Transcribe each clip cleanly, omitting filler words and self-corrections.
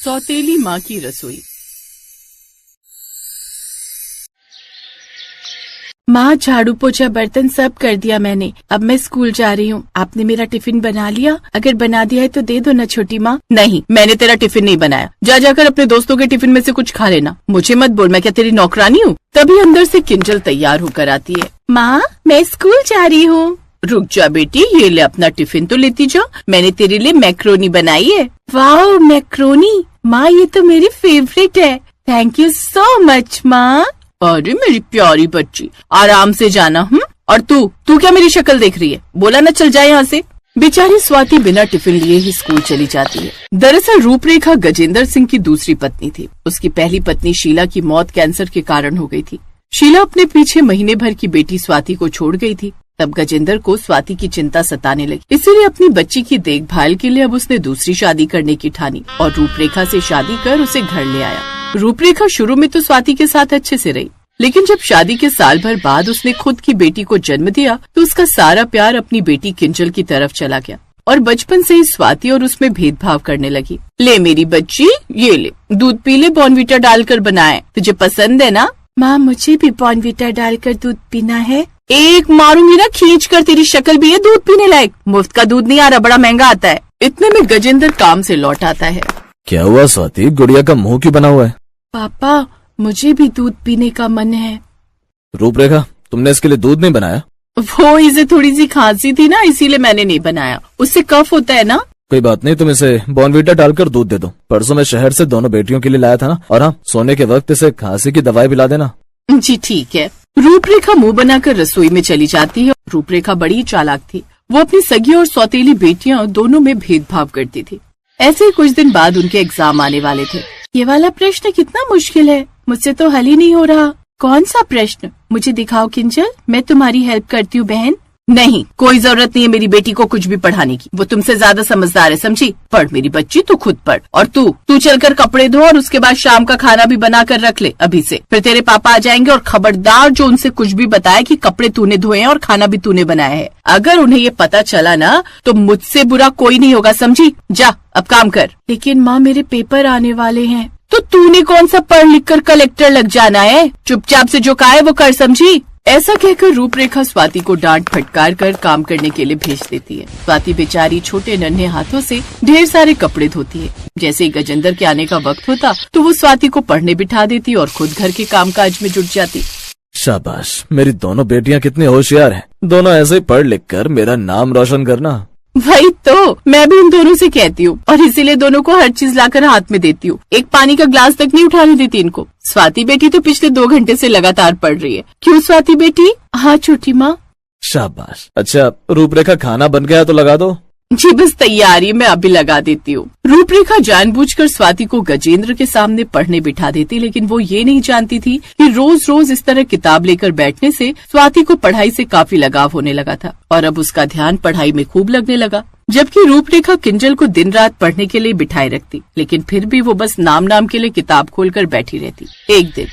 सौतेली माँ की रसोई। माँ, झाड़ू पोछा बर्तन सब कर दिया मैंने। अब मैं स्कूल जा रही हूँ। आपने मेरा टिफिन बना लिया? अगर बना दिया है तो दे दो ना छोटी माँ। नहीं, मैंने तेरा टिफिन नहीं बनाया। जा जाकर अपने दोस्तों के टिफिन में से कुछ खा लेना। मुझे मत बोल, मैं क्या तेरी नौकरानी हूँ? तभी अंदर से किंजल तैयार होकर आती है। माँ, मैं स्कूल जा रही हूँ। रुक जा बेटी, ये ले अपना टिफिन तो लेती जा। मैंने तेरे लिए मैक्रोनी बनाई है। वाह, मैक्रोनी! माँ, ये तो मेरी फेवरेट है। थैंक यू सो मच माँ। अरे मेरी प्यारी बच्ची, आराम से जाना। और तू क्या मेरी शक्ल देख रही है? बोला ना चल जाए यहाँ से। बेचारी स्वाति बिना टिफिन लिए ही स्कूल चली जाती है। दरअसल रूपरेखा गजेंद्र सिंह की दूसरी पत्नी थी। उसकी पहली पत्नी शीला की मौत कैंसर के कारण हो गई थी। शीला अपने पीछे महीने भर की बेटी स्वाति को छोड़ गई थी। तब गजेंद्र को स्वाति की चिंता सताने लगी। इसीलिए अपनी बच्ची की देखभाल के लिए अब उसने दूसरी शादी करने की ठानी और रूपरेखा से शादी कर उसे घर ले आया। रूपरेखा शुरू में तो स्वाति के साथ अच्छे से रही, लेकिन जब शादी के साल भर बाद उसने खुद की बेटी को जन्म दिया तो उसका सारा प्यार अपनी बेटी किंजल की तरफ चला गया और बचपन से ही स्वाति और उसमें भेदभाव करने लगी। ले मेरी बच्ची, ये ले दूध पी ले, बॉर्नवीटा डालकर बनाए, तुझे पसंद है ना? माँ, मुझे भी बॉर्नवीटा डालकर दूध पीना है। एक मारूंगी ना खींच कर, तेरी शक्ल भी है दूध पीने लायक। मुफ्त का दूध नहीं आ रहा, बड़ा महंगा आता है। इतने में गजेंद्र काम से लौट आता है। क्या हुआ स्वाति, गुड़िया का मुंह क्यों बना हुआ है? पापा, मुझे भी दूध पीने का मन है। रूपरेखा, तुमने इसके लिए दूध नहीं बनाया? वो इसे थोड़ी सी खांसी थी ना, इसीलिए मैंने नहीं बनाया। उससे कफ होता है ना। कोई बात नहीं, तुम इसे बॉर्नवीटा डालकर दूध दे दो। परसों मैं शहर से दोनों बेटियों के लिए लाया था ना। और हाँ, सोने के वक्त इसे खांसी की दवाई पिला देना। जी ठीक है। रूपरेखा मुंह बनाकर रसोई में चली जाती है। रूपरेखा बड़ी चालाक थी। वो अपनी सगी और सौतेली बेटियां दोनों में भेदभाव करती थी। ऐसे ही कुछ दिन बाद उनके एग्जाम आने वाले थे। ये वाला प्रश्न कितना मुश्किल है, मुझसे तो हल ही नहीं हो रहा। कौन सा प्रश्न? मुझे दिखाओ किंजल, मैं तुम्हारी हेल्प करती हूँ बहन। नहीं, कोई जरूरत नहीं है मेरी बेटी को कुछ भी पढ़ाने की। वो तुमसे ज्यादा समझदार है, समझी? पढ़ मेरी बच्ची, तू खुद पढ़। और तू चलकर कपड़े धो और उसके बाद शाम का खाना भी बना कर रख ले अभी से। फिर तेरे पापा आ जाएंगे और खबरदार जो उनसे कुछ भी बताया कि कपड़े तूने धोए हैं और खाना भी तूने बनाया है। अगर उन्हें ये पता चला ना तो मुझसे बुरा कोई नहीं होगा, समझी? जा अब काम कर। लेकिन माँ, मेरे पेपर आने वाले हैं। तो तूने कौन सा पढ़ लिख कर कलेक्टर लग जाना है? चुपचाप से जो कहा है वो कर, समझी? ऐसा कहकर रूपरेखा स्वाति को डांट फटकार कर काम करने के लिए भेज देती है। स्वाति बेचारी छोटे नन्हे हाथों से ढेर सारे कपड़े धोती है। जैसे ही गजेंद्र के आने का वक्त होता तो वो स्वाति को पढ़ने बिठा देती और खुद घर के कामकाज में जुट जाती। शाबाश, मेरी दोनों बेटियां कितनी होशियार हैं। दोनों ऐसे ही पढ़ लिख कर मेरा नाम रोशन करना। वही तो मैं भी उन दोनों से कहती हूँ और इसीलिए दोनों को हर चीज लाकर हाथ में देती हूँ। एक पानी का ग्लास तक नहीं उठाने देती इनको। स्वाति बेटी तो पिछले 2 घंटे से लगातार पढ़ रही है। क्यों स्वाति बेटी? हाँ छोटी माँ। शाबाश। अच्छा रूपरेखा, खाना बन गया तो लगा दो। जी बस तैयारी, मैं अभी लगा देती हूँ। रूपरेखा जानबूझकर स्वाति को गजेंद्र के सामने पढ़ने बिठा देती, लेकिन वो ये नहीं जानती थी कि रोज रोज इस तरह किताब लेकर बैठने से स्वाति को पढ़ाई से काफी लगाव होने लगा था और अब उसका ध्यान पढ़ाई में खूब लगने लगा। जबकि रूपरेखा किंजल को दिन रात पढ़ने के लिए बिठाए रखती, लेकिन फिर भी वो बस नाम के लिए किताब खोलकर बैठी रहती। एक दिन,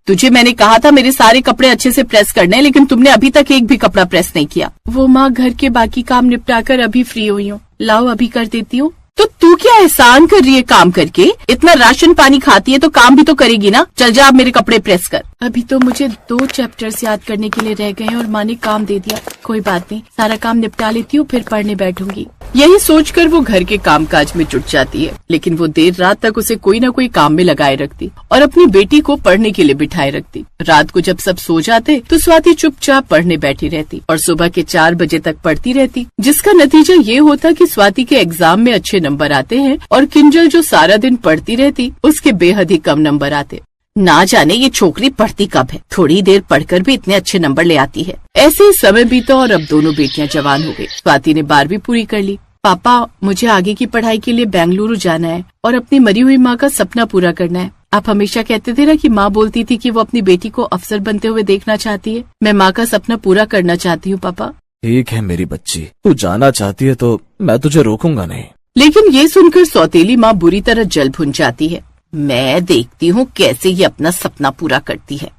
तुझे मैंने कहा था मेरे सारे कपड़े अच्छे से प्रेस करने, लेकिन तुमने अभी तक एक भी कपड़ा प्रेस नहीं किया। वो माँ, घर के बाकी काम निपटाकर अभी फ्री हुई हूँ। लाओ अभी कर देती हूँ। तो तू क्या एहसान कर रही है काम करके? इतना राशन पानी खाती है तो काम भी तो करेगी ना। चल जा अब मेरे कपड़े प्रेस कर। अभी तो मुझे 2 चैप्टर्स याद करने के लिए रह गए हैं और माँ ने काम दे दिया। कोई बात नहीं, सारा काम निपटा लेती हूँ, फिर पढ़ने बैठूंगी। यही सोचकर वो घर के कामकाज में जुट जाती है, लेकिन वो देर रात तक उसे कोई न कोई काम में लगाए रखती और अपनी बेटी को पढ़ने के लिए बिठाए रखती। रात को जब सब सो जाते तो स्वाति चुपचाप पढ़ने बैठी रहती और सुबह के 4 बजे तक पढ़ती रहती, जिसका नतीजा ये होता कि स्वाति के एग्जाम में अच्छे नंबर आते हैं और किंजल जो सारा दिन पढ़ती रहती उसके बेहद ही कम नंबर आते। ना जाने ये छोकरी पढ़ती कब है, थोड़ी देर पढ़कर भी इतने अच्छे नंबर ले आती है। ऐसे ही समय बीता और अब दोनों बेटियां जवान हो गई। स्वाति ने 12वीं पूरी कर ली। पापा, मुझे आगे की पढ़ाई के लिए बेंगलुरु जाना है और अपनी मरी हुई माँ का सपना पूरा करना है। आप हमेशा कहते थे ना कि माँ बोलती थी कि वो अपनी बेटी को अफसर बनते हुए देखना चाहती है। मैं माँ का सपना पूरा करना चाहती हूँ पापा। ठीक है मेरी बच्ची, तू जाना चाहती है तो मैं तुझे रोकूंगा नहीं। लेकिन ये सुनकर सौतेली माँ बुरी तरह जल भुन जाती है। मैं देखती हूँ कैसे ये अपना सपना पूरा करती है।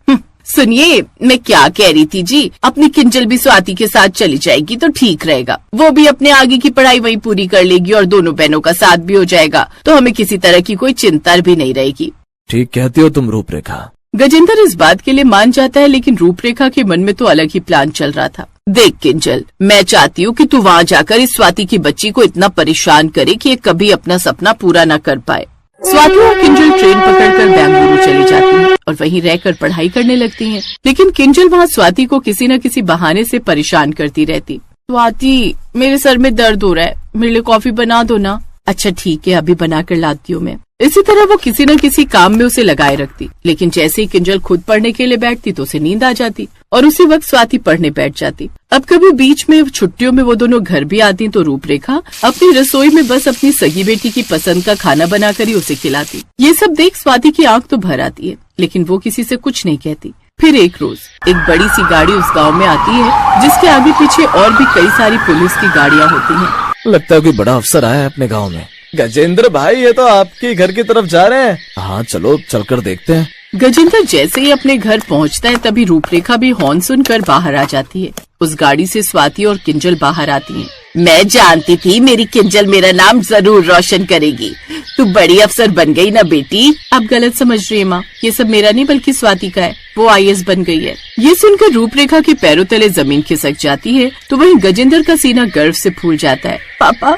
सुनिए, मैं क्या कह रही थी जी, अपनी किंजल भी स्वाति के साथ चली जाएगी तो ठीक रहेगा। वो भी अपने आगे की पढ़ाई वहीं पूरी कर लेगी और दोनों बहनों का साथ भी हो जाएगा, तो हमें किसी तरह की कोई चिंता भी नहीं रहेगी। ठीक कहती हो तुम रूपरेखा। गजेंद्र इस बात के लिए मान जाता है, लेकिन रूपरेखा के मन में तो अलग ही प्लान चल रहा था। देख किंजल, मैं चाहती हूँ कि तू वहाँ जाकर इस स्वाति की बच्ची को इतना परेशान करे कि ये कभी अपना सपना पूरा न कर पाए। स्वाति और किंजल ट्रेन पकड़कर बेंगलुरु चली जाती हैं और वहीं रहकर पढ़ाई करने लगती हैं। लेकिन किंजल वहाँ स्वाति को किसी न किसी बहाने से परेशान करती रहती। स्वाति, मेरे सर में दर्द हो रहा है, मेरे लिए कॉफी बना दो ना। अच्छा ठीक है, अभी बना कर लाती हूँ मैं। इसी तरह वो किसी न किसी काम में उसे लगाए रखती, लेकिन जैसे ही किंजल खुद पढ़ने के लिए बैठती तो उसे नींद आ जाती और उसी वक्त स्वाति पढ़ने बैठ जाती। अब कभी बीच में छुट्टियों में वो दोनों घर भी आती तो रूपरेखा अपनी रसोई में बस अपनी सगी बेटी की पसंद का खाना बनाकर ही उसे खिलाती। ये सब देख स्वाति की आंख तो भर आती है, लेकिन वो किसी से कुछ नहीं कहती। फिर एक रोज एक बड़ी सी गाड़ी उस गाँव में आती है, जिसके आगे पीछे और भी कई सारी पुलिस की गाड़ियाँ होती है। लगता है कोई बड़ा अफसर आया है अपने गांव में। गजेंद्र भाई, ये तो आपके घर की तरफ जा रहे हैं। हाँ चलो चलकर देखते हैं। गजेंद्र जैसे ही अपने घर पहुंचता है, तभी रूपरेखा भी हॉर्न सुनकर बाहर आ जाती है। उस गाड़ी से स्वाति और किंजल बाहर आती हैं। मैं जानती थी मेरी किंजल मेरा नाम जरूर रोशन करेगी। तू बड़ी अफसर बन गई ना बेटी। आप गलत समझ रही है माँ, ये सब मेरा नहीं बल्कि स्वाति का है। वो IAS बन गई है। ये सुनकर रूपरेखा के पैरों तले जमीन खिसक जाती है, तो वहीं गजेंद्र का सीना गर्व से फूल जाता है। पापा,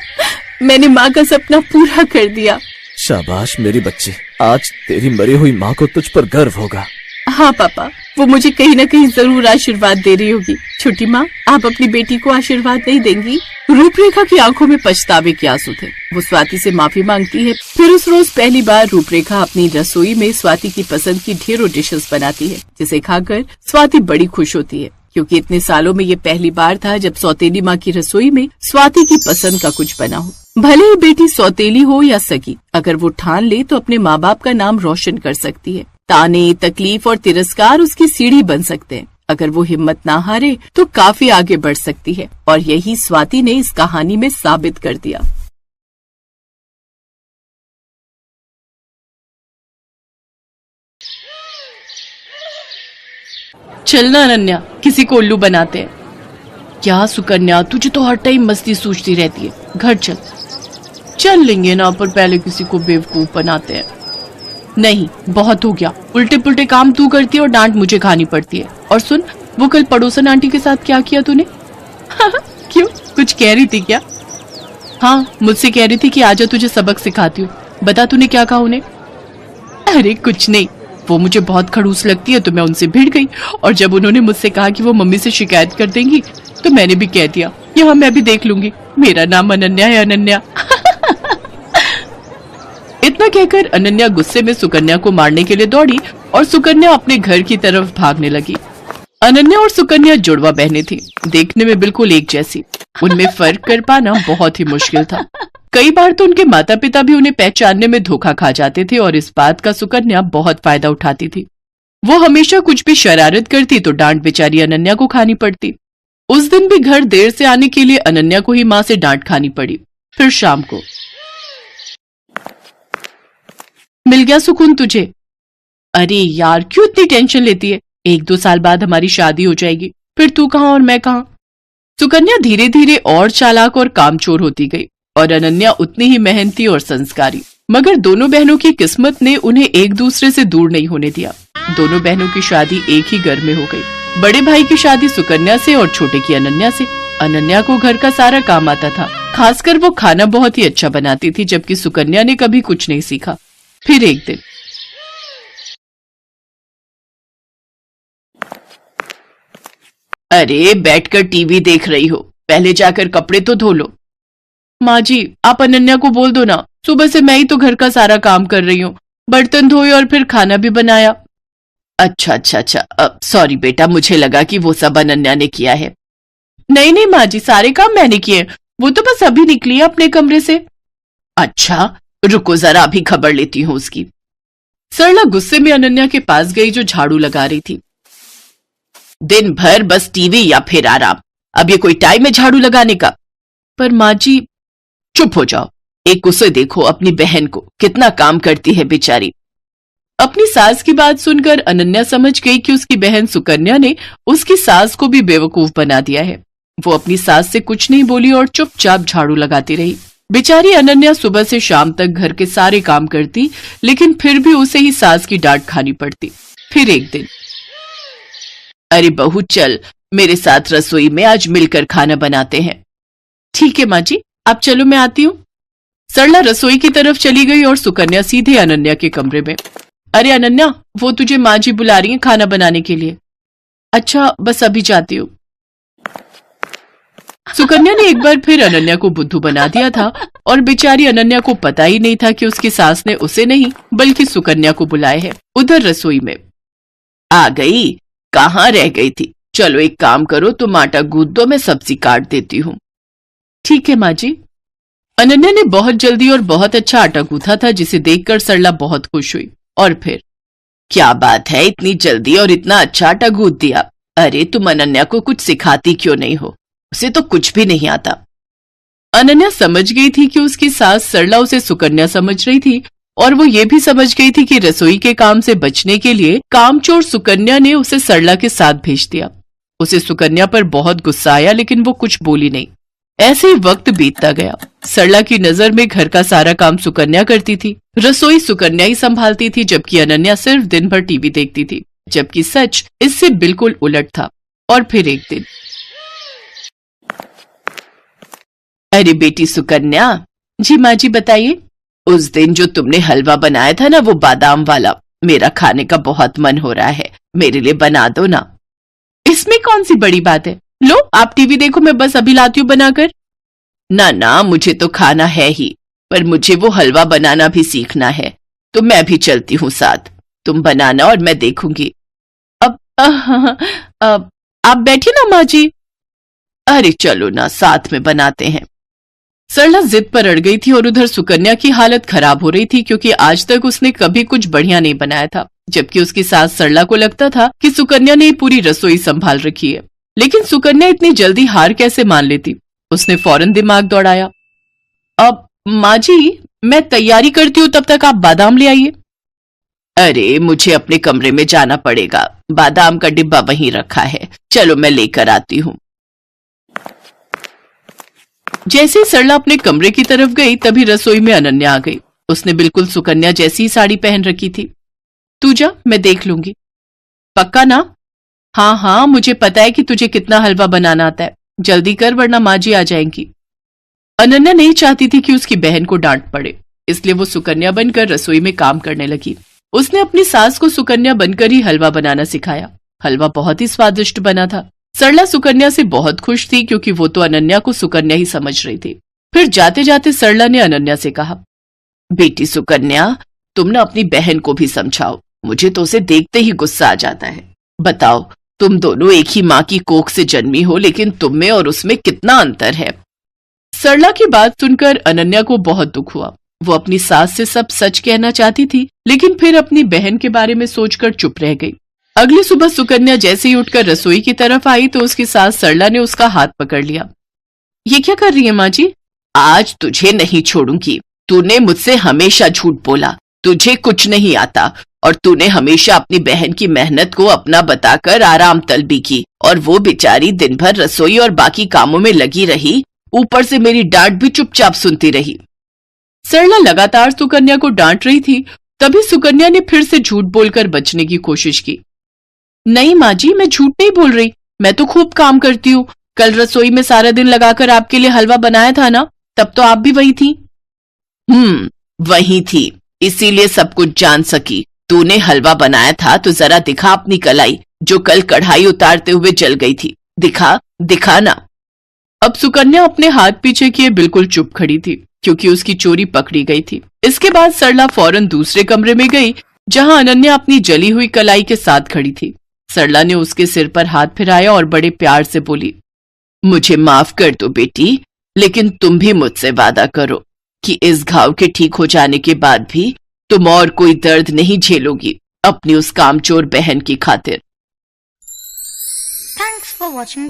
मैंने माँ का सपना पूरा कर दिया। शाबाश मेरी बच्ची, आज तेरी मरी हुई माँ को तुझ पर गर्व होगा। हाँ पापा, वो मुझे कहीं न कहीं जरूर आशीर्वाद दे रही होगी। छोटी माँ, आप अपनी बेटी को आशीर्वाद नहीं देंगी? रूपरेखा की आंखों में पछतावे के आंसू थे। वो स्वाति से माफी मांगती है। फिर उस रोज पहली बार रूपरेखा अपनी रसोई में स्वाति की पसंद की ढेरों डिशेस बनाती है, जिसे खाकर स्वाति बड़ी खुश होती है, क्योंकि इतने सालों में ये पहली बार था जब सौतेली माँ की रसोई में स्वाति की पसंद का कुछ बना हो। भले ही बेटी सौतेली हो या सगी, अगर वो ठान ले तो अपने माँ बाप का नाम रोशन कर सकती है। ताने, तकलीफ और तिरस्कार उसकी सीढ़ी बन सकते हैं। अगर वो हिम्मत ना हारे तो काफी आगे बढ़ सकती है, और यही स्वाति ने इस कहानी में साबित कर दिया। चलना अनन्या, किसी को उल्लू बनाते हैं। क्या सुकन्या, तुझे तो हर टाइम मस्ती सूझती रहती है। घर चल। चल लेंगे ना, पर पहले किसी को बेवकूफ बनाते हैं। नहीं, बहुत हो गया। उल्टे पुल्टे काम तू करती है और डांट मुझे खानी पड़ती है। और सुन, वो कल पड़ोसन आंटी के साथ क्या किया तूने? क्यों, कुछ कह रही थी क्या? हाँ, मुझसे कह रही थी कि आजा तुझे सबक सिखाती हूँ। बता तूने क्या कहा उन्हें? अरे कुछ नहीं, वो मुझे बहुत खड़ूस लगती है तो मैं उनसे भिड़ गई, और जब उन्होंने मुझसे कहा कि वो मम्मी से शिकायत कर देंगी तो मैंने भी कह दिया, यहाँ मैं भी देख लूंगी, मेरा नाम अनन्या है, अनन्या। इतना कहकर अनन्या गुस्से में सुकन्या को मारने के लिए दौड़ी और सुकन्या अपने घर की तरफ भागने लगी। अनन्या और सुकन्या जुड़वा बहनें थी, देखने में बिल्कुल एक जैसी। उनमें फर्क कर पाना बहुत ही मुश्किल था। कई बार तो उनके माता पिता भी उन्हें पहचानने में धोखा खा जाते थे, और इस बात का सुकन्या बहुत फायदा उठाती थी। वो हमेशा कुछ भी शरारत करती तो डांट बेचारी अनन्या को खानी पड़ती। उस दिन भी घर देर से आने के लिए अनन्या को ही माँ से डांट खानी पड़ी। फिर शाम को, मिल गया सुकून तुझे? अरे यार, क्यों इतनी टेंशन लेती है? 1-2 साल बाद हमारी शादी हो जाएगी, फिर तू कहाँ और मैं कहाँ। सुकन्या धीरे धीरे और चालाक और कामचोर होती गई, और अनन्या उतनी ही मेहनती और संस्कारी। मगर दोनों बहनों की किस्मत ने उन्हें एक दूसरे से दूर नहीं होने दिया। दोनों बहनों की शादी एक ही घर में हो गई। बड़े भाई की शादी सुकन्या से और छोटे की अनन्या से। अनन्या को घर का सारा काम आता था, खासकर वो खाना बहुत ही अच्छा बनाती थी, जबकि सुकन्या ने कभी कुछ नहीं सीखा। फिर एक दिन, अरे बैठकर टीवी देख रही हो, पहले जाकर कपड़े तो धो लो। माँ जी, आप अनन्या को बोल दो ना, सुबह से मैं ही तो घर का सारा काम कर रही हूँ, बर्तन धोए और फिर खाना भी बनाया। अच्छा, सॉरी बेटा, मुझे लगा कि वो सब अनन्या ने किया है। नहीं माँ जी, सारे काम मैंने किए, वो तो बस अभी निकली है अपने कमरे से। अच्छा, रुको जरा, अभी खबर लेती हूँ उसकी। सरला गुस्से में अनन्या के पास गई जो झाड़ू लगा रही थी। दिन भर बस टीवी या फिर आराम, अब ये कोई टाइम है झाड़ू लगाने का? पर माँ जी। चुप हो जाओ, एक उसे देखो, अपनी बहन को, कितना काम करती है बेचारी। अपनी सास की बात सुनकर अनन्या समझ गई कि उसकी बहन सुकन्या ने उसकी सास को भी बेवकूफ बना दिया है। वो अपनी सास से कुछ नहीं बोली और चुपचाप झाड़ू लगाती रही। बेचारी अनन्या सुबह से शाम तक घर के सारे काम करती, लेकिन फिर भी उसे ही सास की डांट खानी पड़ती। फिर एक दिन, अरे बहू चल मेरे साथ रसोई में, आज मिलकर खाना बनाते हैं। ठीक है माँ जी, आप चलो मैं आती हूँ। सरला रसोई की तरफ चली गई और सुकन्या सीधे अनन्या के कमरे में। अरे अनन्या, वो तुझे माँ जी बुला रही है खाना बनाने के लिए। अच्छा बस अभी जाती हूँ। सुकन्या ने एक बार फिर अनन्या को बुद्धू बना दिया था और बेचारी अनन्या को पता ही नहीं था कि उसकी सास ने उसे नहीं बल्कि सुकन्या को बुलाए है। उधर रसोई में, आ गई, कहाँ रह गई थी? चलो एक काम करो, तुम आटा गूंथ दो, मैं सब्जी काट देती हूँ। ठीक है माँ जी। अनन्या ने बहुत जल्दी और बहुत अच्छा आटा गूंथा था, जिसे देखकर सरला बहुत खुश हुई। और फिर, क्या बात है, इतनी जल्दी और इतना अच्छा आटा गूंथ दिया। अरे तुम अनन्या को कुछ सिखाती क्यों नहीं हो? उसे तो कुछ भी नहीं आता। अनन्या समझ गई थी कि उसकी सास सरला उसे सुकन्या समझ रही थी और वो ये भी समझ गई थी कि रसोई के काम से बचने के लिए कामचोर सुकन्या ने उसे सरला के साथ भेज दिया। उसे सुकन्या पर बहुत गुस्सा आया, लेकिन वो कुछ बोली नहीं। ऐसे ही वक्त बीतता गया। सरला की नजर में घर का सारा काम सुकन्या करती थी, रसोई सुकन्या ही संभालती थी, जबकि अनन्या सिर्फ दिन भर टीवी देखती थी, जबकि सच इससे बिल्कुल उलट था। और फिर एक दिन, अरे बेटी सुकन्या। जी माँ जी बताइए। उस दिन जो तुमने हलवा बनाया था ना, वो बादाम वाला, मेरा खाने का बहुत मन हो रहा है, मेरे लिए बना दो ना। इसमें कौन सी बड़ी बात है, लो आप टीवी देखो, मैं बस अभी लाती हूँ बनाकर। ना ना, मुझे तो खाना है ही, पर मुझे वो हलवा बनाना भी सीखना है, तो मैं भी चलती हूँ साथ। तुम बनाना और मैं देखूंगी। अब आप बैठिए ना माँ जी। अरे चलो ना, साथ में बनाते हैं। सरला जिद पर अड़ गई थी और उधर सुकन्या की हालत खराब हो रही थी, क्योंकि आज तक उसने कभी कुछ बढ़िया नहीं बनाया था, जबकि उसकी सास सरला को लगता था कि सुकन्या ने पूरी रसोई संभाल रखी है। लेकिन सुकन्या इतनी जल्दी हार कैसे मान लेती? उसने फौरन दिमाग दौड़ाया। अब माँ जी, मैं तैयारी करती हूँ, तब तक आप बादाम ले आइए। अरे मुझे अपने कमरे में जाना पड़ेगा, बादाम का डिब्बा वहीं रखा है, चलो मैं लेकर आती हूँ। जैसे सरला अपने कमरे की तरफ गई, तभी रसोई में अनन्या आ गई। उसने बिल्कुल सुकन्या जैसी ही साड़ी पहन रखी थी। तू जा, मैं देख लूंगी। पक्का ना? हाँ हाँ, मुझे पता है कि तुझे कितना हलवा बनाना आता है, जल्दी कर वरना माँ जी आ जाएंगी। अनन्या नहीं चाहती थी कि उसकी बहन को डांट पड़े, इसलिए वो सुकन्या बनकर रसोई में काम करने लगी। उसने अपनी सास को सुकन्या बनकर ही हलवा बनाना सिखाया। हलवा बहुत ही स्वादिष्ट बना था। सरला सुकन्या से बहुत खुश थी, क्योंकि वो तो अनन्या को सुकन्या ही समझ रही थी। फिर जाते जाते सरला ने अनन्या से कहा, बेटी सुकन्या, तुम ना अपनी बहन को भी समझाओ, मुझे तो उसे देखते ही गुस्सा आ जाता है। बताओ, तुम दोनों एक ही माँ की कोख से जन्मी हो, लेकिन तुम में और उसमें कितना अंतर है। सरला की बात सुनकर अनन्या को बहुत दुख हुआ। वो अपनी सास से सब सच कहना चाहती थी, लेकिन फिर अपनी बहन के बारे में सोचकर चुप रह गई। अगली सुबह सुकन्या जैसे ही उठकर रसोई की तरफ आई, तो उसकी सास सरला ने उसका हाथ पकड़ लिया। ये क्या कर रही है माँ जी? आज तुझे नहीं छोड़ूंगी। तूने मुझसे हमेशा झूठ बोला, तुझे कुछ नहीं आता, और तूने हमेशा अपनी बहन की मेहनत को अपना बताकर आराम तलबी की, और वो बेचारी दिन भर रसोई और बाकी कामों में लगी रही, ऊपर से मेरी डांट भी चुपचाप सुनती रही। सरला लगातार सुकन्या को डांट रही थी, तभी सुकन्या ने फिर से झूठ बोलकर बचने की कोशिश की। नहीं माँ जी, मैं झूठ नहीं बोल रही, मैं तो खूब काम करती हूँ। कल रसोई में सारा दिन लगाकर आपके लिए हलवा बनाया था ना, तब तो आप भी वही थी। वही थी, इसीलिए सब कुछ जान सकी। तूने हलवा बनाया था तो जरा दिखा अपनी कलाई, जो कल कढ़ाई उतारते हुए जल गई थी। दिखा, दिखा ना। अब सुकन्या अपने हाथ पीछे किए बिल्कुल चुप खड़ी थी, क्योंकि उसकी चोरी पकड़ी गई थी। इसके बाद सरला फौरन दूसरे कमरे में गई, जहां अनन्या अपनी जली हुई कलाई के साथ खड़ी थी। सरला ने उसके सिर पर हाथ फिराया और बड़े प्यार से बोली, मुझे माफ कर दो बेटी, लेकिन तुम भी मुझसे वादा करो कि इस घाव के ठीक हो जाने के बाद भी तुम और कोई दर्द नहीं झेलोगी अपनी उस कामचोर बहन की खातिर। Thanks for watching.